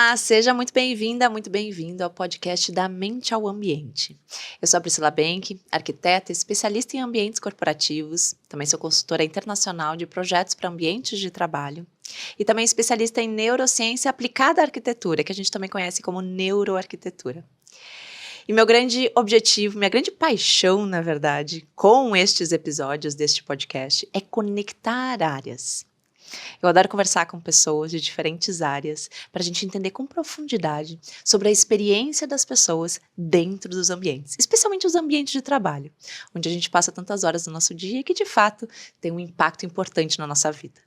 Olá, seja muito bem-vinda, muito bem-vindo ao podcast da Mente ao Ambiente. Eu sou a Priscila Benck, arquiteta, especialista em ambientes corporativos, também sou consultora internacional de projetos para ambientes de trabalho e também especialista em neurociência aplicada à arquitetura, que a gente também conhece como neuroarquitetura. E meu grande objetivo, minha grande paixão, na verdade, com estes episódios deste podcast é conectar áreas. Eu adoro conversar com pessoas de diferentes áreas para a gente entender com profundidade sobre a experiência das pessoas dentro dos ambientes, especialmente os ambientes de trabalho, onde a gente passa tantas horas do nosso dia que, de fato, tem um impacto importante na nossa vida.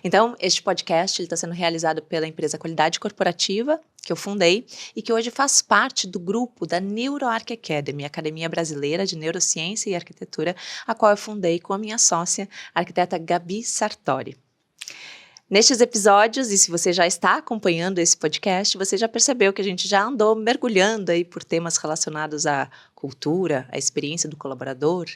Então, este podcast está sendo realizado pela empresa Qualidade Corporativa, que eu fundei e que hoje faz parte do grupo da NeuroArch Academy, Academia Brasileira de Neurociência e Arquitetura, a qual eu fundei com a minha sócia, a arquiteta Gabi Sartori. Nestes episódios, e se você já está acompanhando esse podcast, você já percebeu que a gente já andou mergulhando aí por temas relacionados à cultura, à experiência do colaborador.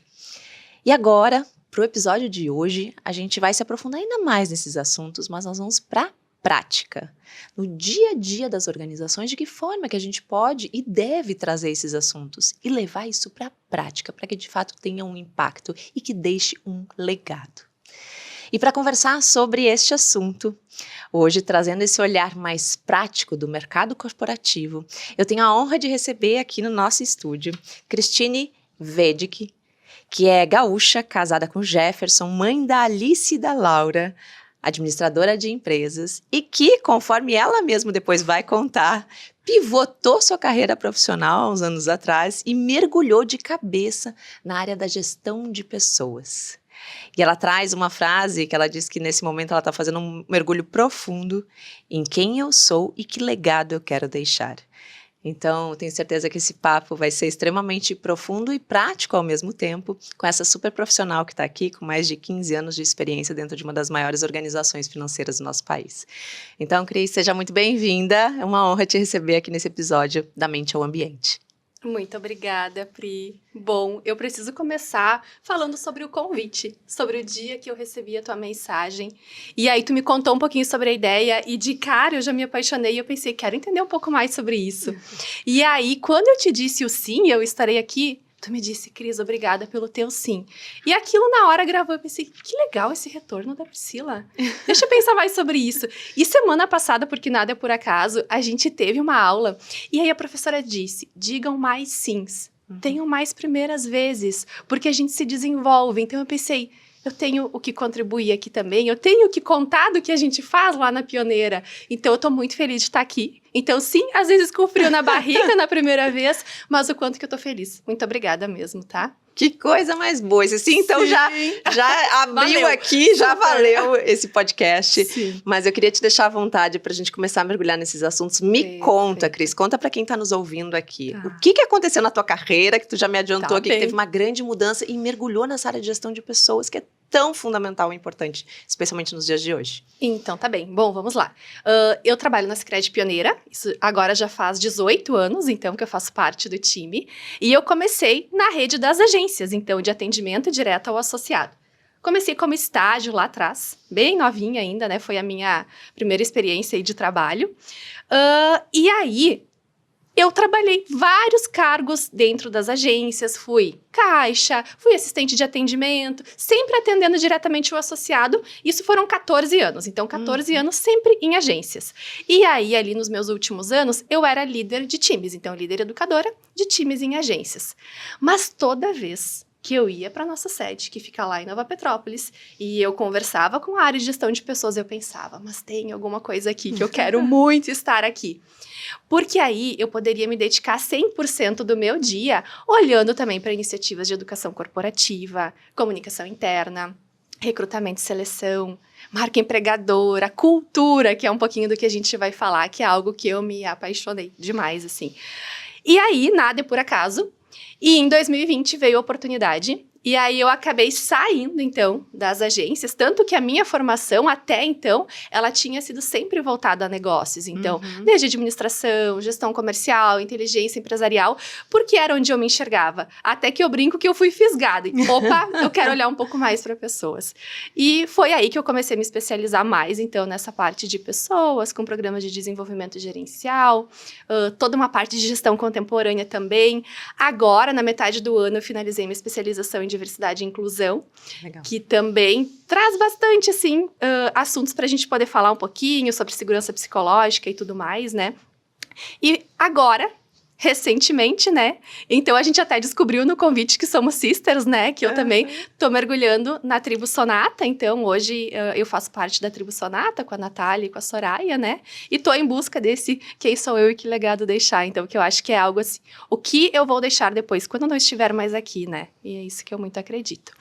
E agora, para o episódio de hoje, a gente vai se aprofundar ainda mais nesses assuntos, mas nós vamos para a prática. No dia a dia das organizações, de que forma que a gente pode e deve trazer esses assuntos e levar isso para a prática, para que de fato tenha um impacto e que deixe um legado. E para conversar sobre este assunto, hoje trazendo esse olhar mais prático do mercado corporativo, eu tenho a honra de receber aqui no nosso estúdio Cristine Vedic, que é gaúcha, casada com Jefferson, mãe da Alice e da Laura, administradora de empresas e que, conforme ela mesma depois vai contar, pivotou sua carreira profissional há uns anos atrás e mergulhou de cabeça na área da gestão de pessoas. E ela traz uma frase que ela diz que nesse momento ela está fazendo um mergulho profundo em quem eu sou e que legado eu quero deixar. Então, tenho certeza que esse papo vai ser extremamente profundo e prático ao mesmo tempo, com essa super profissional que está aqui, com mais de 15 anos de experiência dentro de uma das maiores organizações financeiras do nosso país. Então, Cris, seja muito bem-vinda. É uma honra te receber aqui nesse episódio da Mente ao Ambiente. Muito obrigada, Pri. Bom, eu preciso começar falando sobre o convite, sobre o dia que eu recebi a tua mensagem. E aí tu me contou um pouquinho sobre a ideia e de cara eu já me apaixonei e eu pensei, quero entender um pouco mais sobre isso. E aí, quando eu te disse o sim, eu estarei aqui, tu me disse, Cris, obrigada pelo teu sim. E aquilo na hora gravou, eu pensei, que legal esse retorno da Priscila. Deixa eu pensar mais sobre isso. E semana passada, porque nada é por acaso, a gente teve uma aula e aí a professora disse, digam mais sims, tenham mais primeiras vezes, porque a gente se desenvolve. Então eu pensei, eu tenho o que contribuir aqui também, eu tenho o que contar do que a gente faz lá na Pioneira. Então eu tô muito feliz de estar aqui. Então sim, às vezes com frio na barriga na primeira vez, mas o quanto que eu tô feliz. Muito obrigada mesmo, tá? Que coisa mais boa. Esse sim, então já abriu valeu. Aqui, já valeu esse podcast. Sim. Mas eu queria te deixar à vontade para a gente começar a mergulhar nesses assuntos. Me conta, Cris, conta para quem está nos ouvindo aqui. O que aconteceu na tua carreira, que tu já me adiantou aqui, que teve uma grande mudança e mergulhou nessa área de gestão de pessoas, que é tão fundamental e importante, especialmente nos dias de hoje. Então, tá bem. Bom, vamos lá. Eu trabalho na Sicredi Pioneira, isso agora já faz 18 anos, então, que eu faço parte do time. E eu comecei na rede das agências, então, de atendimento direto ao associado. Comecei como estágio lá atrás, bem novinha ainda, né? Foi a minha primeira experiência aí de trabalho. E aí, eu trabalhei vários cargos dentro das agências, fui caixa, fui assistente de atendimento, sempre atendendo diretamente o associado. Isso foram 14 anos, então 14 anos sempre em agências. E aí, ali nos meus últimos anos, eu era líder de times, então líder educadora de times em agências. Mas toda vez que eu ia para nossa sede, que fica lá em Nova Petrópolis, e eu conversava com a área de gestão de pessoas, eu pensava, mas tem alguma coisa aqui que eu quero muito estar aqui. Porque aí eu poderia me dedicar 100% do meu dia olhando também para iniciativas de educação corporativa, comunicação interna, recrutamento e seleção, marca empregadora, cultura, que é um pouquinho do que a gente vai falar, que é algo que eu me apaixonei demais, assim. E aí, nada é por acaso. E em 2020 veio a oportunidade E aí eu acabei saindo, então, das agências, tanto que a minha formação, até então, ela tinha sido sempre voltada a negócios. Então, desde administração, gestão comercial, inteligência empresarial, porque era onde eu me enxergava. Até que eu brinco que eu fui fisgada. Opa, eu quero olhar um pouco mais para pessoas. E foi aí que eu comecei a me especializar mais, então, nessa parte de pessoas, com programas de desenvolvimento gerencial, toda uma parte de gestão contemporânea também. Agora, na metade do ano, eu finalizei minha especialização em diversidade e inclusão, Legal. que também traz bastante, assim, assuntos para a gente poder falar um pouquinho sobre segurança psicológica e tudo mais, né? E agora, recentemente, né? Então, a gente até descobriu no convite que somos sisters, né? Que eu também tô mergulhando na tribo Sonata. Então, hoje eu faço parte da tribo Sonata com a Natália e com a Soraya, né? E tô em busca desse quem sou eu e que legado deixar. Então, que eu acho que é algo assim, o que eu vou deixar depois, quando eu não estiver mais aqui, né? E é isso que eu muito acredito.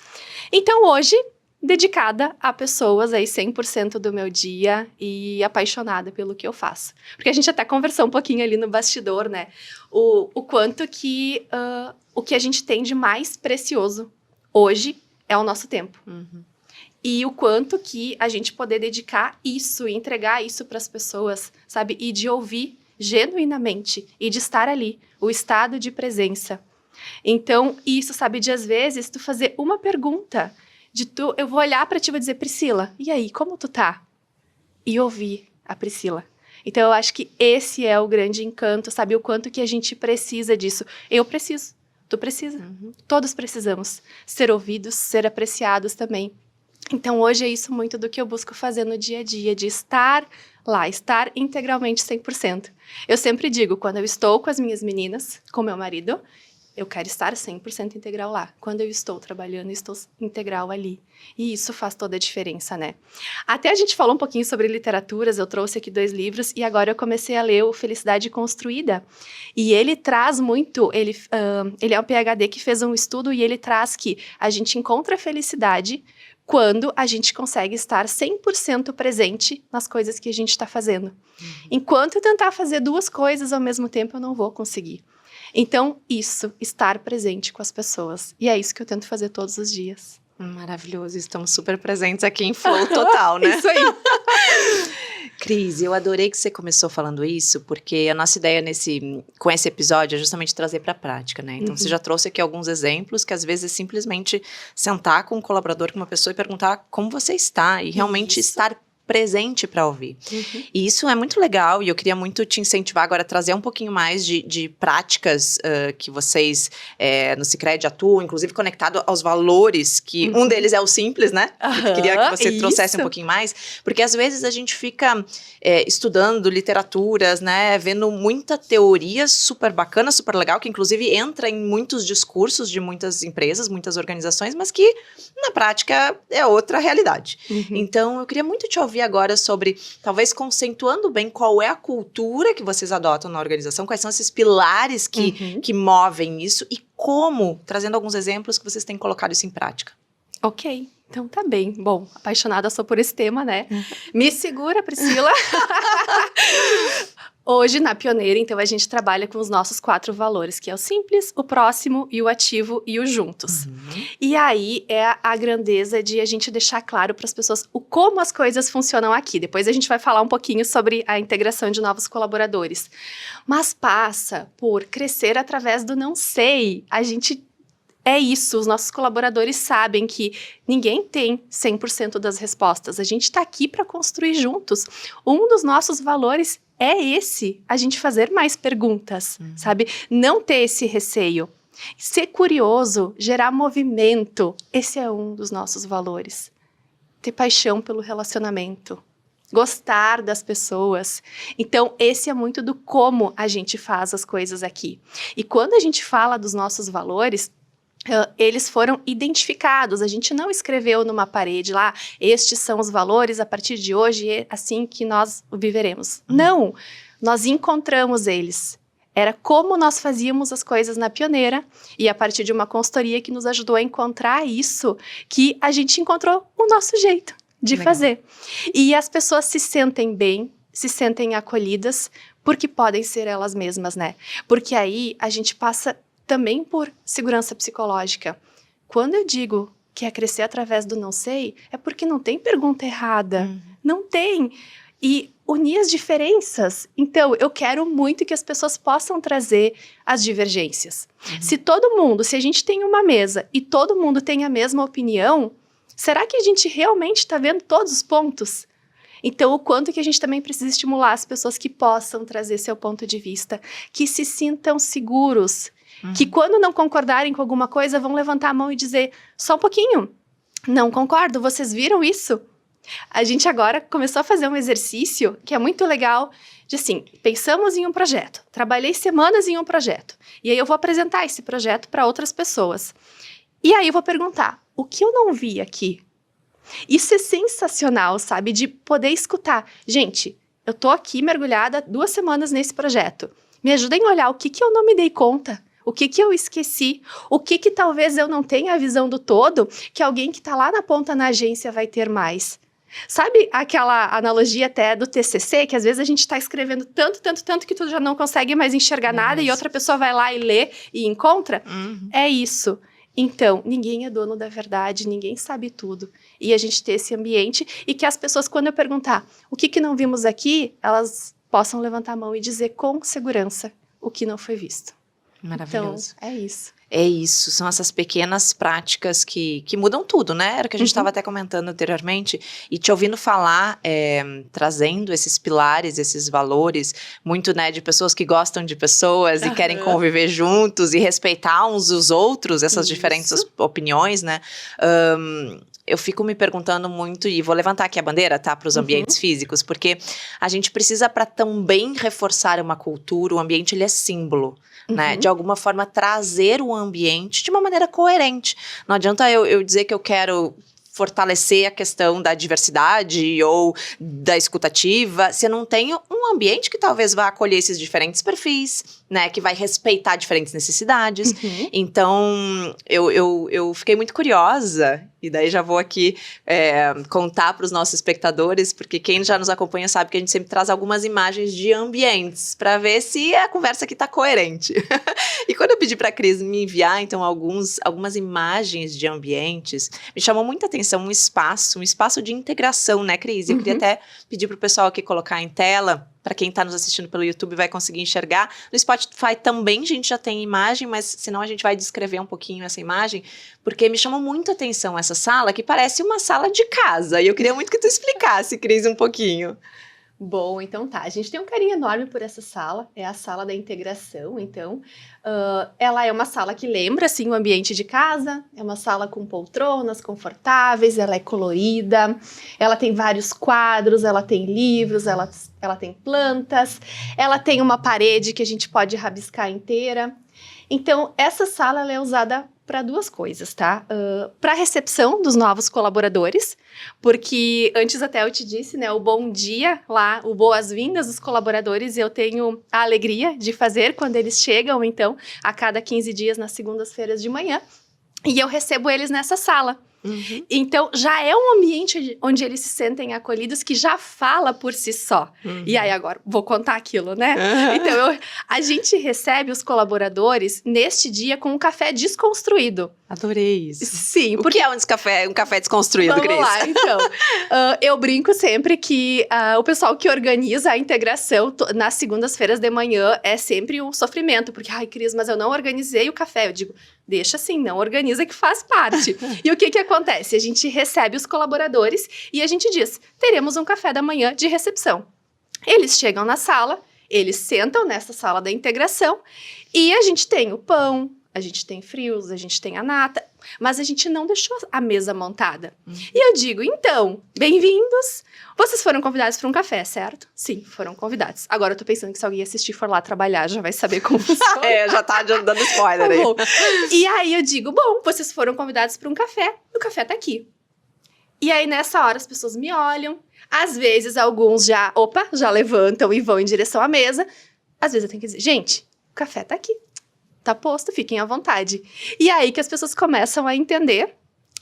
Então, hoje, dedicada a pessoas aí 100% do meu dia e apaixonada pelo que eu faço. Porque a gente até conversou um pouquinho ali no bastidor, né? O quanto que o que a gente tem de mais precioso hoje é o nosso tempo. E o quanto que a gente poder dedicar isso e entregar isso para as pessoas, sabe? E de ouvir genuinamente e de estar ali, o estado de presença. Então, isso, sabe, de às vezes tu fazer uma pergunta, eu vou olhar pra ti e vou dizer, Priscila, e aí, como tu tá? E ouvir a Priscila. Então, eu acho que esse é o grande encanto, sabe? O quanto que a gente precisa disso. Eu preciso, tu precisa. Todos precisamos ser ouvidos, ser apreciados também. Então, hoje é isso muito do que eu busco fazer no dia a dia, de estar lá, estar integralmente 100%. Eu sempre digo, quando eu estou com as minhas meninas, com meu marido, eu quero estar 100% integral lá. Quando eu estou trabalhando, eu estou integral ali. E isso faz toda a diferença, né? Até a gente falou um pouquinho sobre literaturas, eu trouxe aqui 2 livros, e agora eu comecei a ler o Felicidade Construída. E ele traz muito, ele é um PhD que fez um estudo, e ele traz que a gente encontra felicidade quando a gente consegue estar 100% presente nas coisas que a gente está fazendo. Enquanto eu tentar fazer 2 coisas ao mesmo tempo, eu não vou conseguir. Então, isso, estar presente com as pessoas. E é isso que eu tento fazer todos os dias. Maravilhoso, estamos super presentes aqui em Flow total, né? Isso aí. Cris, eu adorei que você começou falando isso, porque a nossa ideia com esse episódio é justamente trazer para a prática, né? Então, você já trouxe aqui alguns exemplos que às vezes é simplesmente sentar com um colaborador, com uma pessoa e perguntar como você está e realmente estar presente para ouvir. E isso é muito legal e eu queria muito te incentivar agora a trazer um pouquinho mais de práticas que vocês no Sicredi atuam, inclusive conectado aos valores, que um deles é o simples, né? Eu queria que você trouxesse um pouquinho mais, porque às vezes a gente fica estudando literaturas, né? Vendo muita teoria super bacana, super legal, que inclusive entra em muitos discursos de muitas empresas, muitas organizações, mas que na prática é outra realidade. Então, eu queria muito te ouvir agora sobre, talvez conceituando bem qual é a cultura que vocês adotam na organização, quais são esses pilares que movem isso e como, trazendo alguns exemplos que vocês têm colocado isso em prática. Ok, então tá bem. Bom, apaixonada sou por esse tema, né? Me segura, Priscila. Hoje, na Pioneira, então, a gente trabalha com os nossos 4 valores, que é o simples, o próximo, e o ativo e o juntos. E aí, é a grandeza de a gente deixar claro para as pessoas como as coisas funcionam aqui. Depois a gente vai falar um pouquinho sobre a integração de novos colaboradores. Mas passa por crescer através do não sei. É isso, os nossos colaboradores sabem que ninguém tem 100% das respostas. A gente está aqui para construir juntos. Um dos nossos valores é esse, a gente fazer mais perguntas, sabe? Não ter esse receio. Ser curioso, gerar movimento, esse é um dos nossos valores. Ter paixão pelo relacionamento, gostar das pessoas. Então, esse é muito do como a gente faz as coisas aqui. E quando a gente fala dos nossos valores, eles foram identificados, a gente não escreveu numa parede lá, estes são os valores, a partir de hoje é assim que nós viveremos. Não, nós encontramos eles. Era como nós fazíamos as coisas na Pioneira e a partir de uma consultoria que nos ajudou a encontrar isso, que a gente encontrou o nosso jeito de fazer. E as pessoas se sentem bem, se sentem acolhidas, porque podem ser elas mesmas, né? Porque aí a gente passa também por segurança psicológica. quando eu digo que é crescer através do não sei, é porque não tem pergunta errada. Não tem. E unir as diferenças. Então, eu quero muito que as pessoas possam trazer as divergências. Se a gente tem uma mesa e todo mundo tem a mesma opinião, será que a gente realmente está vendo todos os pontos? Então, o quanto que a gente também precisa estimular as pessoas que possam trazer seu ponto de vista, que se sintam seguros, que quando não concordarem com alguma coisa, vão levantar a mão e dizer, só um pouquinho, não concordo, vocês viram isso? A gente agora começou a fazer um exercício que é muito legal, de assim, pensamos em um projeto, trabalhei semanas em um projeto, e aí eu vou apresentar esse projeto para outras pessoas. E aí eu vou perguntar, o que eu não vi aqui? Isso é sensacional, sabe? De poder escutar. Gente, eu tô aqui mergulhada 2 semanas nesse projeto. Me ajudem a olhar o que eu não me dei conta. O que eu esqueci? O que talvez eu não tenha a visão do todo, que alguém que tá lá na ponta na agência vai ter mais. Sabe aquela analogia até do TCC, que às vezes a gente tá escrevendo tanto que tu já não consegue mais enxergar nada e outra pessoa vai lá e lê e encontra? É isso. Então, ninguém é dono da verdade, ninguém sabe tudo. E a gente ter esse ambiente e que as pessoas, quando eu perguntar o que não vimos aqui, elas possam levantar a mão e dizer com segurança o que não foi visto. Maravilhoso. Então, é isso. É isso, são essas pequenas práticas que mudam tudo, né? Era o que a gente estava até comentando anteriormente, e te ouvindo falar, trazendo esses pilares, esses valores, muito, né, de pessoas que gostam de pessoas e querem conviver juntos e respeitar uns os outros, essas diferentes opiniões, né? Eu fico me perguntando muito, e vou levantar aqui a bandeira, tá, para os ambientes físicos, porque a gente precisa, para também reforçar uma cultura, o ambiente ele é símbolo, né? De alguma forma trazer o ambiente de uma maneira coerente. Não adianta eu dizer que eu quero fortalecer a questão da diversidade ou da escutativa, se eu não tenho um ambiente que talvez vá acolher esses diferentes perfis, né, que vai respeitar diferentes necessidades. Então, eu fiquei muito curiosa, e daí já vou aqui contar para os nossos espectadores, porque quem já nos acompanha sabe que a gente sempre traz algumas imagens de ambientes, para ver se a conversa aqui está coerente. E quando eu pedi para a Cris me enviar, então, algumas imagens de ambientes, me chamou muita atenção um espaço de integração, né, Cris? Eu queria até pedir para o pessoal aqui colocar em tela, para quem está nos assistindo pelo YouTube vai conseguir enxergar. No Spotify também a gente já tem imagem, mas senão a gente vai descrever um pouquinho essa imagem, porque me chamou muito a atenção essa sala, que parece uma sala de casa, e eu queria muito que tu explicasse, Cris, um pouquinho. Bom, então tá. A gente tem um carinho enorme por essa sala, é a sala da integração, então. Ela é uma sala que lembra, assim, o ambiente de casa, é uma sala com poltronas confortáveis, ela é colorida, ela tem vários quadros, ela tem livros, ela tem plantas, ela tem uma parede que a gente pode rabiscar inteira. Então, essa sala ela é usada para 2 coisas, tá? Para a recepção dos novos colaboradores, porque antes até eu te disse, né, o bom dia lá, o boas-vindas dos colaboradores, eu tenho a alegria de fazer quando eles chegam, então, a cada 15 dias, nas segundas-feiras de manhã, e eu recebo eles nessa sala. Então, já é um ambiente onde eles se sentem acolhidos, que já fala por si só. E aí, agora, vou contar aquilo, né? Então, a gente recebe os colaboradores neste dia com um café desconstruído. Adorei isso. Sim. O que é um café desconstruído, Cris? Vamos lá, então. Eu brinco sempre que o pessoal que organiza a integração nas segundas-feiras de manhã é sempre um sofrimento. Porque, ai, Cris, mas eu não organizei o café. Eu digo, deixa assim, não organiza que faz parte. E o que acontece? A gente recebe os colaboradores e a gente diz, teremos um café da manhã de recepção. Eles chegam na sala, eles sentam nessa sala da integração e a gente tem o pão, a gente tem frios, a gente tem a nata, mas a gente não deixou a mesa montada. E eu digo, então, bem-vindos. Vocês foram convidados para um café, certo? Sim, foram convidados. Agora eu tô pensando que se alguém assistir for lá trabalhar, já vai saber como funciona. Já tá dando spoiler aí. E aí eu digo, bom, vocês foram convidados para um café, o café tá aqui. E aí nessa hora as pessoas me olham, às vezes alguns já levantam e vão em direção à mesa. Às vezes eu tenho que dizer, gente, o café tá aqui. Tá posto, fiquem à vontade. E aí que as pessoas começam a entender,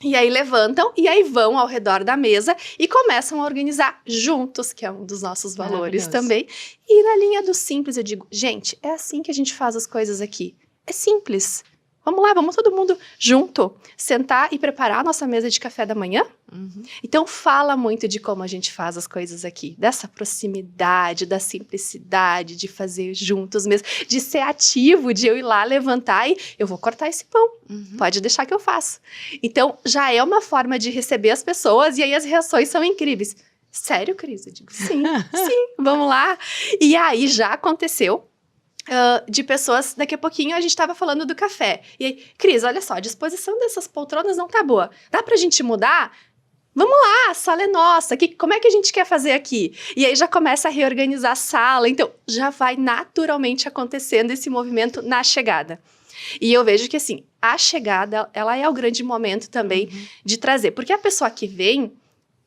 e aí levantam, e aí vão ao redor da mesa e começam a organizar juntos, que é um dos nossos valores também. E na linha do simples eu digo, gente, é assim que a gente faz as coisas aqui. É simples. Vamos lá, vamos todo mundo junto sentar e preparar a nossa mesa de café da manhã? Então, fala muito de como a gente faz as coisas aqui, dessa proximidade, da simplicidade, de fazer juntos mesmo, de ser ativo, de eu ir lá levantar e eu vou cortar esse pão, pode deixar que eu faço. Então, já é uma forma de receber as pessoas e aí as reações são incríveis. Sério, Cris? Eu digo, sim, sim, vamos lá. E aí, já aconteceu de pessoas, daqui a pouquinho a gente estava falando do café. E aí, Cris, olha só, a disposição dessas poltronas não tá boa. Dá pra gente mudar? Vamos lá, a sala é nossa, como é que a gente quer fazer aqui? E aí já começa a reorganizar a sala, então já vai naturalmente acontecendo esse movimento na chegada. E eu vejo que assim, a chegada, ela é o grande momento também de trazer, porque a pessoa que vem,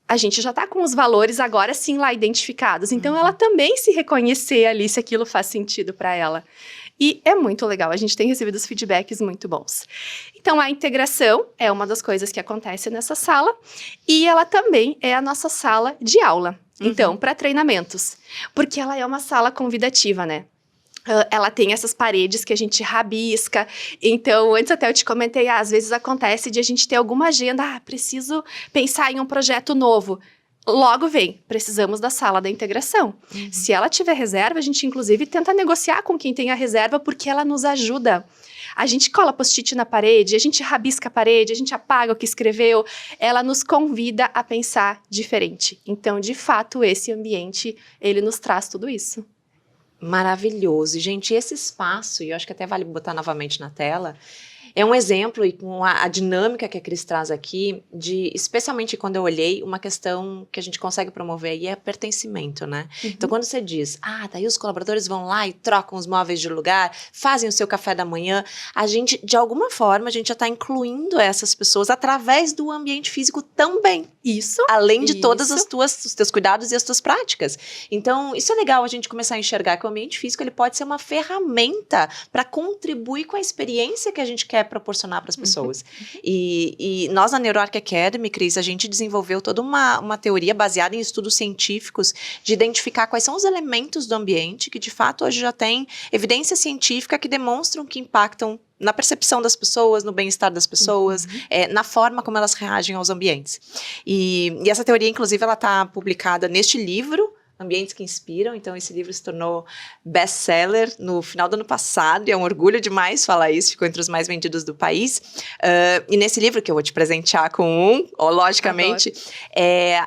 a gente já tá com os valores agora sim lá identificados, então ela também se reconhecer ali se aquilo faz sentido para ela. E é muito legal, a gente tem recebido os feedbacks muito bons. Então, a integração é uma das coisas que acontece nessa sala e ela também é a nossa sala de aula. Então, para treinamentos, porque ela é uma sala convidativa, né? Ela tem essas paredes que a gente rabisca. Então, antes até eu te comentei, às vezes acontece de a gente ter alguma agenda, preciso pensar em um projeto novo. Logo vem, precisamos da sala da integração. Se ela tiver reserva, a gente inclusive tenta negociar com quem tem a reserva, porque ela nos ajuda. A gente cola post-it na parede, a gente rabisca a parede, a gente apaga o que escreveu. Ela nos convida a pensar diferente. Então, de fato, esse ambiente, ele nos traz tudo isso. Maravilhoso. Gente, esse espaço, e eu acho que até vale botar novamente na tela, é um exemplo, e com a dinâmica que a Cris traz aqui, de, especialmente quando eu olhei, uma questão que a gente consegue promover aí é pertencimento, né? Então, quando você diz, daí os colaboradores vão lá e trocam os móveis de lugar, fazem o seu café da manhã, a gente, de alguma forma, a gente já está incluindo essas pessoas através do ambiente físico também. Isso. Além de todos os teus cuidados e as tuas práticas. Então, isso é legal a gente começar a enxergar que o ambiente físico ele pode ser uma ferramenta para contribuir com a experiência que a gente quer proporcionar para as pessoas. E nós, na NeuroArc Academy, Cris, a gente desenvolveu toda uma teoria baseada em estudos científicos de identificar quais são os elementos do ambiente que, de fato, hoje já tem evidência científica que demonstram que impactam na percepção das pessoas, no bem-estar das pessoas, na forma como elas reagem aos ambientes. E essa teoria, inclusive, ela está publicada neste livro, Ambientes que Inspiram. Então, esse livro se tornou best-seller no final do ano passado, e é um orgulho demais falar isso, ficou entre os mais vendidos do país. E nesse livro, que eu vou te presentear com logicamente,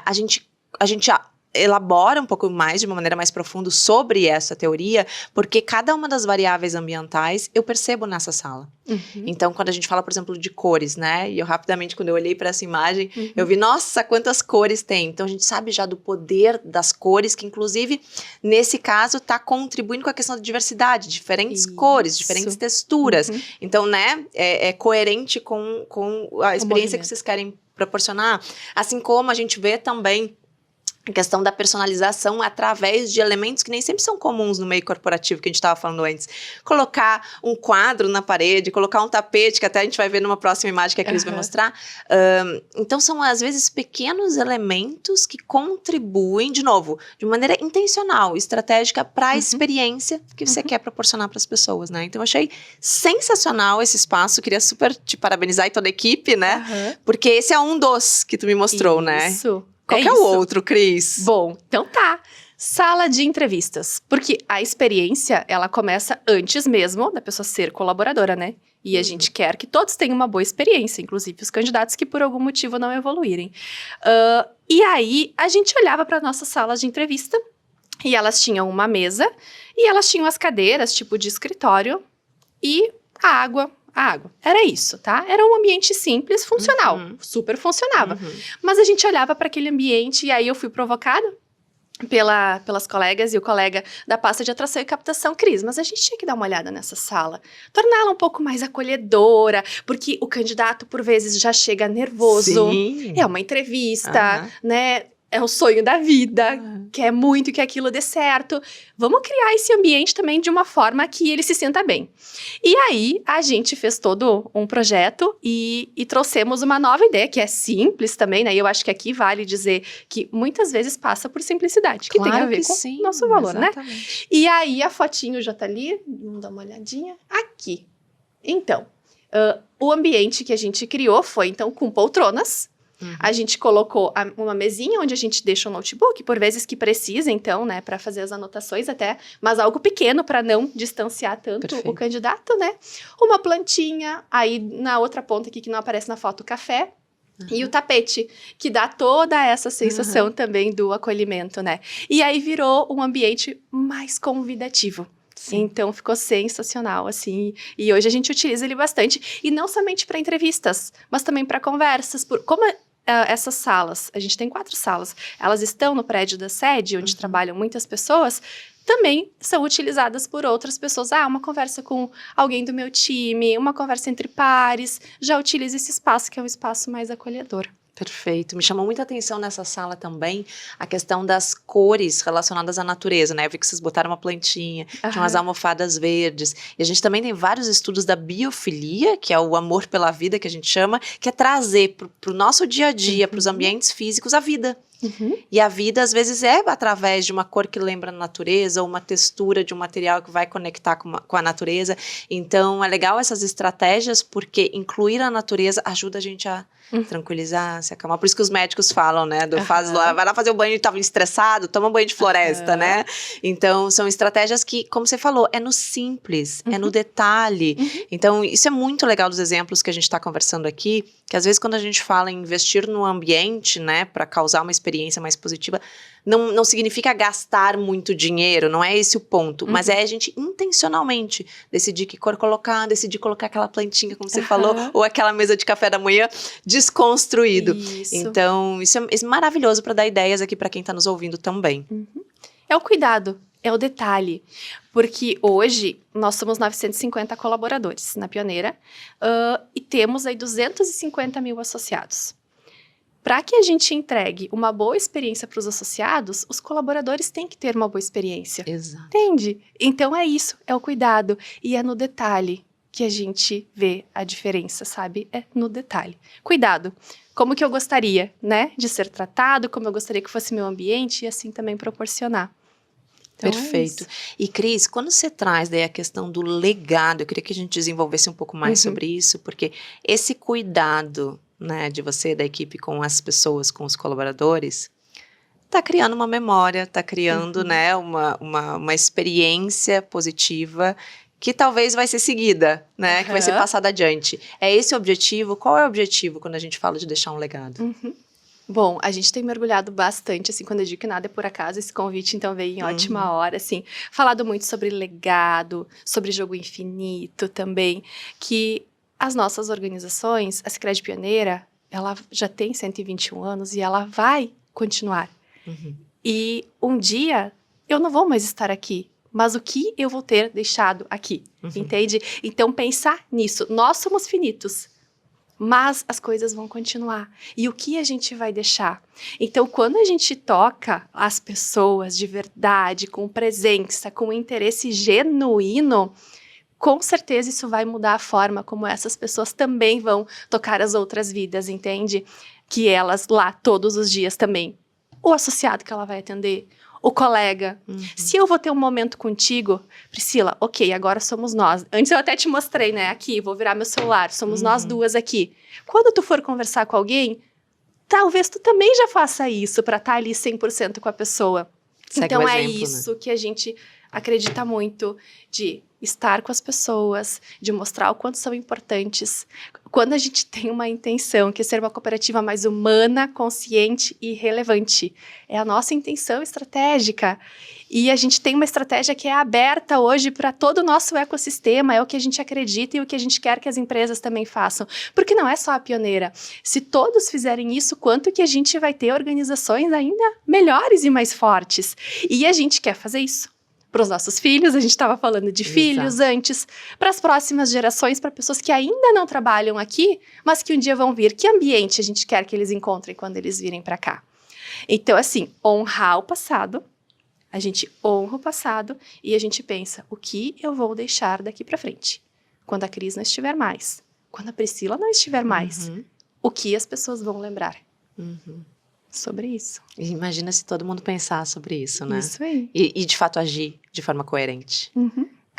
a gente elabora um pouco mais, de uma maneira mais profunda, sobre essa teoria, porque cada uma das variáveis ambientais eu percebo nessa sala. Então, quando a gente fala, por exemplo, de cores, né? E eu rapidamente, quando eu olhei para essa imagem, eu vi, nossa, quantas cores tem. Então, a gente sabe já do poder das cores, que inclusive, nesse caso, está contribuindo com a questão da diversidade, diferentes cores, diferentes texturas. Então, né, é coerente com a experiência que vocês querem proporcionar. Assim como a gente vê também a questão da personalização através de elementos que nem sempre são comuns no meio corporativo, que a gente estava falando antes. Colocar um quadro na parede, colocar um tapete, que até a gente vai ver numa próxima imagem que a Cris vai mostrar. Então, são, às vezes, pequenos elementos que contribuem, de novo, de maneira intencional, estratégica, para a experiência que você quer proporcionar para as pessoas, né? Então, eu achei sensacional esse espaço, queria super te parabenizar e toda a equipe, né? Porque esse é um dos que tu me mostrou, né? Isso. Qual que é o outro, Cris? Bom, então tá. Sala de entrevistas. Porque a experiência, ela começa antes mesmo da pessoa ser colaboradora, né? E a gente quer que todos tenham uma boa experiência, inclusive os candidatos que por algum motivo não evoluírem. E aí, a gente olhava para nossas salas de entrevista e elas tinham uma mesa e elas tinham as cadeiras, tipo de escritório, e a água. Era isso, tá? Era um ambiente simples, funcional. Super funcionava. Mas a gente olhava para aquele ambiente e aí eu fui provocada pelas colegas e o colega da pasta de atração e captação, Cris, mas a gente tinha que dar uma olhada nessa sala, torná-la um pouco mais acolhedora, porque o candidato, por vezes, já chega nervoso. Sim. É uma entrevista, né? É o sonho da vida, quer muito que aquilo dê certo. Vamos criar esse ambiente também de uma forma que ele se sinta bem. E aí, a gente fez todo um projeto e trouxemos uma nova ideia, que é simples também, né? E eu acho que aqui vale dizer que muitas vezes passa por simplicidade, que tem a ver com o nosso valor, exatamente, né? E aí, a fotinho já tá ali, vamos dar uma olhadinha. Aqui. Então, O ambiente que a gente criou foi, então, com poltronas. A gente colocou uma mesinha onde a gente deixa o notebook, por vezes que precisa, então, né, para fazer as anotações até, mas algo pequeno para não distanciar tanto o candidato, né? Uma plantinha, aí na outra ponta aqui que não aparece na foto, o café. E o tapete, que dá toda essa sensação também do acolhimento, né? E aí virou um ambiente mais convidativo. Sim. Então, ficou sensacional, assim. E hoje a gente utiliza ele bastante. E não somente para entrevistas, mas também para conversas. Como essas salas, a gente tem 4 salas, elas estão no prédio da sede, onde trabalham muitas pessoas, também são utilizadas por outras pessoas. Uma conversa com alguém do meu time, uma conversa entre pares. Já utiliza esse espaço, que é um espaço mais acolhedor. Perfeito. Me chamou muita atenção nessa sala também a questão das cores relacionadas à natureza, né? Eu vi que vocês botaram uma plantinha, tinha umas almofadas verdes. E a gente também tem vários estudos da biofilia, que é o amor pela vida que a gente chama, que é trazer para o nosso dia a dia, para os ambientes físicos, a vida. E a vida, às vezes, é através de uma cor que lembra a natureza, ou uma textura de um material que vai conectar com a natureza. Então, é legal essas estratégias, porque incluir a natureza ajuda a gente a tranquilizar, se acalmar. Por isso que os médicos falam, né? Vai lá fazer o banho e estava estressado, toma um banho de floresta, né? Então, são estratégias que, como você falou, é no simples, é no detalhe. Então, isso é muito legal dos exemplos que a gente está conversando aqui, que às vezes quando a gente fala em investir no ambiente, né, para causar uma experiência mais positiva, não significa gastar muito dinheiro, não é esse o ponto, mas é a gente intencionalmente decidir que cor colocar, decidir colocar aquela plantinha, como você falou, ou aquela mesa de café da manhã desconstruído. Isso. Então, isso é maravilhoso para dar ideias aqui para quem está nos ouvindo também. É o cuidado. É o detalhe, porque hoje nós somos 950 colaboradores na Pioneira e temos aí 250 mil associados. Para que a gente entregue uma boa experiência para os associados, os colaboradores têm que ter uma boa experiência. Exato. Entende? Então é isso, é o cuidado e é no detalhe que a gente vê a diferença, sabe? É no detalhe. Cuidado. Como que eu gostaria, né, de ser tratado, como eu gostaria que fosse meu ambiente e assim também proporcionar. Então, perfeito. E Cris, quando você traz daí a questão do legado, eu queria que a gente desenvolvesse um pouco mais sobre isso, porque esse cuidado, né, de você, da equipe com as pessoas, com os colaboradores, tá criando uma memória, tá criando, né, uma experiência positiva que talvez vai ser seguida, né, que vai ser passada adiante. É esse o objetivo? Qual é o objetivo quando a gente fala de deixar um legado? Bom, a gente tem mergulhado bastante, assim, quando eu digo que nada é por acaso, esse convite, então, veio em ótima hora, assim, falado muito sobre legado, sobre jogo infinito também, que as nossas organizações, a Sicredi Pioneira, ela já tem 121 anos e ela vai continuar. E um dia, eu não vou mais estar aqui, mas o que eu vou ter deixado aqui, entende? Então, pensar nisso, nós somos finitos, mas as coisas vão continuar. E o que a gente vai deixar? Então, quando a gente toca as pessoas de verdade, com presença, com interesse genuíno, com certeza isso vai mudar a forma como essas pessoas também vão tocar as outras vidas, entende? Que elas lá todos os dias também. O associado que ela vai atender, o colega. Se eu vou ter um momento contigo, Priscila, ok, agora somos nós. Antes eu até te mostrei, né, aqui, vou virar meu celular, somos nós duas aqui. Quando tu for conversar com alguém, talvez tu também já faça isso para estar ali 100% com a pessoa. Então é isso, né, que a gente acredita muito, de estar com as pessoas, de mostrar o quanto são importantes. Quando a gente tem uma intenção, que é ser uma cooperativa mais humana, consciente e relevante. É a nossa intenção estratégica. E a gente tem uma estratégia que é aberta hoje para todo o nosso ecossistema, é o que a gente acredita e o que a gente quer que as empresas também façam. Porque não é só a Pioneira. Se todos fizerem isso, quanto que a gente vai ter organizações ainda melhores e mais fortes? E a gente quer fazer isso para os nossos filhos, a gente estava falando de filhos antes, para as próximas gerações, para pessoas que ainda não trabalham aqui, mas que um dia vão vir. Que ambiente a gente quer que eles encontrem quando eles virem para cá? Então, assim, honrar o passado, a gente honra o passado e a gente pensa, o que eu vou deixar daqui para frente? Quando a Cris não estiver mais, quando a Priscila não estiver mais, o que as pessoas vão lembrar? Sobre isso. Imagina se todo mundo pensar sobre isso, né? Isso aí. E de fato agir de forma coerente.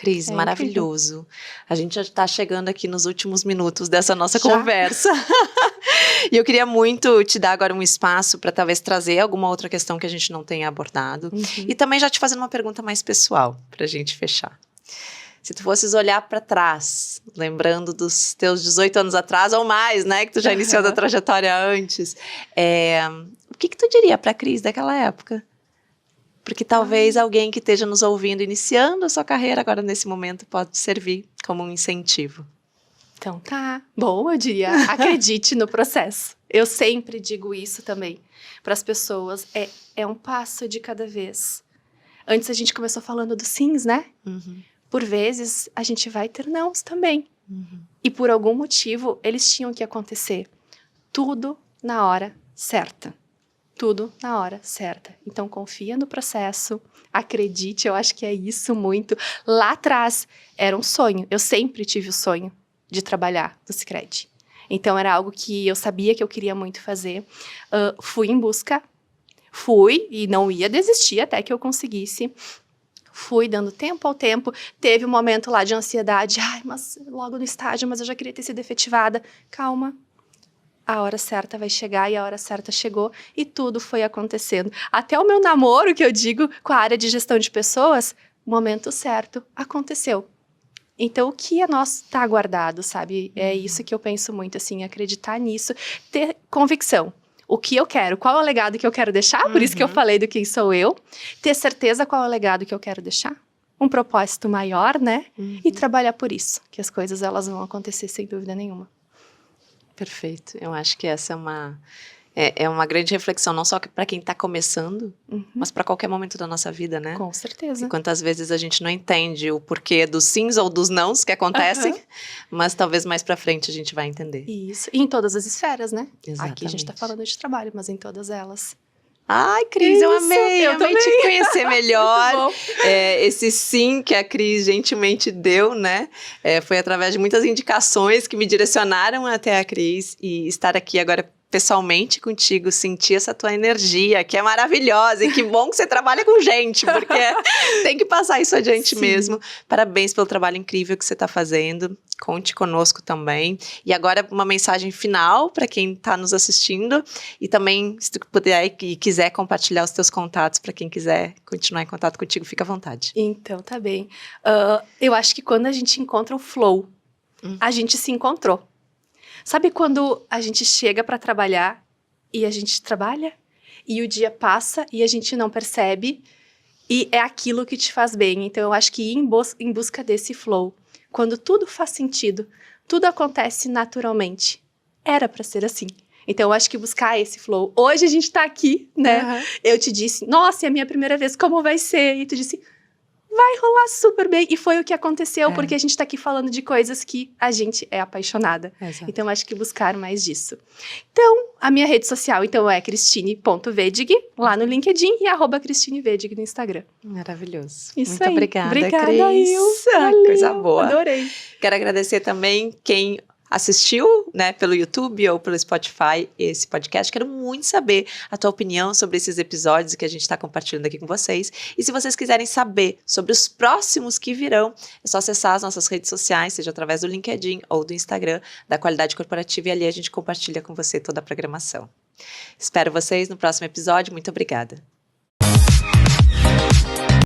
Cris, É maravilhoso. A gente já está chegando aqui nos últimos minutos dessa nossa Já? conversa. E eu queria muito te dar agora um espaço para talvez trazer alguma outra questão que a gente não tenha abordado. E também já te fazendo uma pergunta mais pessoal, para a gente fechar. Se tu fosses olhar para trás, lembrando dos teus 18 anos atrás ou mais, né? Que tu já iniciou a trajetória antes. O que tu diria para a Cris daquela época? Porque talvez alguém que esteja nos ouvindo, iniciando a sua carreira agora nesse momento, pode servir como um incentivo. Então tá. Bom, eu diria, acredite no processo. Eu sempre digo isso também para as pessoas. É um passo de cada vez. Antes a gente começou falando dos sims, né? Por vezes a gente vai ter nãos também. E por algum motivo eles tinham que acontecer. Tudo na hora certa. Tudo na hora certa. Então confia no processo, acredite, eu acho que é isso muito. Lá atrás era um sonho, eu sempre tive o sonho de trabalhar no Sicredi. Então era algo que eu sabia que eu queria muito fazer. Fui em busca, fui e não ia desistir até que eu conseguisse. Fui dando tempo ao tempo, teve um momento lá de ansiedade, mas logo no estágio, mas eu já queria ter sido efetivada. Calma. A hora certa vai chegar e a hora certa chegou e tudo foi acontecendo. Até o meu namoro, que eu digo, com a área de gestão de pessoas, o momento certo aconteceu. Então, o que é nosso está guardado, sabe? É isso que eu penso muito, assim, acreditar nisso, ter convicção. O que eu quero, qual é o legado que eu quero deixar, por isso que eu falei do quem sou eu, ter certeza qual é o legado que eu quero deixar, um propósito maior, né? E trabalhar por isso, que as coisas elas vão acontecer sem dúvida nenhuma. Perfeito. Eu acho que essa é uma grande reflexão, não só para quem está começando, mas para qualquer momento da nossa vida, né? Com certeza. E quantas vezes a gente não entende o porquê dos sims ou dos nãos que acontecem, mas talvez mais para frente a gente vai entender. Isso. E em todas as esferas, né? Exatamente. Aqui a gente está falando de trabalho, mas em todas elas. Ai, Cris, eu amei te conhecer melhor. Esse sim que a Cris gentilmente deu, né? Foi através de muitas indicações que me direcionaram até a Cris e estar aqui agora pessoalmente contigo, sentir essa tua energia, que é maravilhosa, e que bom que você trabalha com gente, porque tem que passar isso adiante mesmo. Parabéns pelo trabalho incrível que você está fazendo, conte conosco também. E agora uma mensagem final para quem está nos assistindo, e também, se tu puder e quiser compartilhar os teus contatos, para quem quiser continuar em contato contigo, fica à vontade. Então, tá bem. Eu acho que quando a gente encontra o flow, a gente se encontrou. Sabe quando a gente chega para trabalhar e a gente trabalha e o dia passa e a gente não percebe e é aquilo que te faz bem? Então, eu acho que ir em busca desse flow, quando tudo faz sentido, tudo acontece naturalmente. Era para ser assim. Então, eu acho que buscar esse flow. Hoje a gente tá aqui, né? Eu te disse, nossa, é a minha primeira vez, como vai ser? E tu disse, vai rolar super bem. E foi o que aconteceu, porque a gente tá aqui falando de coisas que a gente é apaixonada. Exato. Então, acho que buscar mais disso. Então, a minha rede social, então, é cristine.vedig, lá no LinkedIn, e @CristineVedig no Instagram. Maravilhoso. Isso Muito aí. Obrigada, Cris. Valeu. Coisa boa. Adorei. Quero agradecer também quem assistiu, né, pelo YouTube ou pelo Spotify esse podcast. Quero muito saber a tua opinião sobre esses episódios que a gente está compartilhando aqui com vocês. E se vocês quiserem saber sobre os próximos que virão, é só acessar as nossas redes sociais, seja através do LinkedIn ou do Instagram da Qualidade Corporativa, e ali a gente compartilha com você toda a programação. Espero vocês no próximo episódio. Muito obrigada.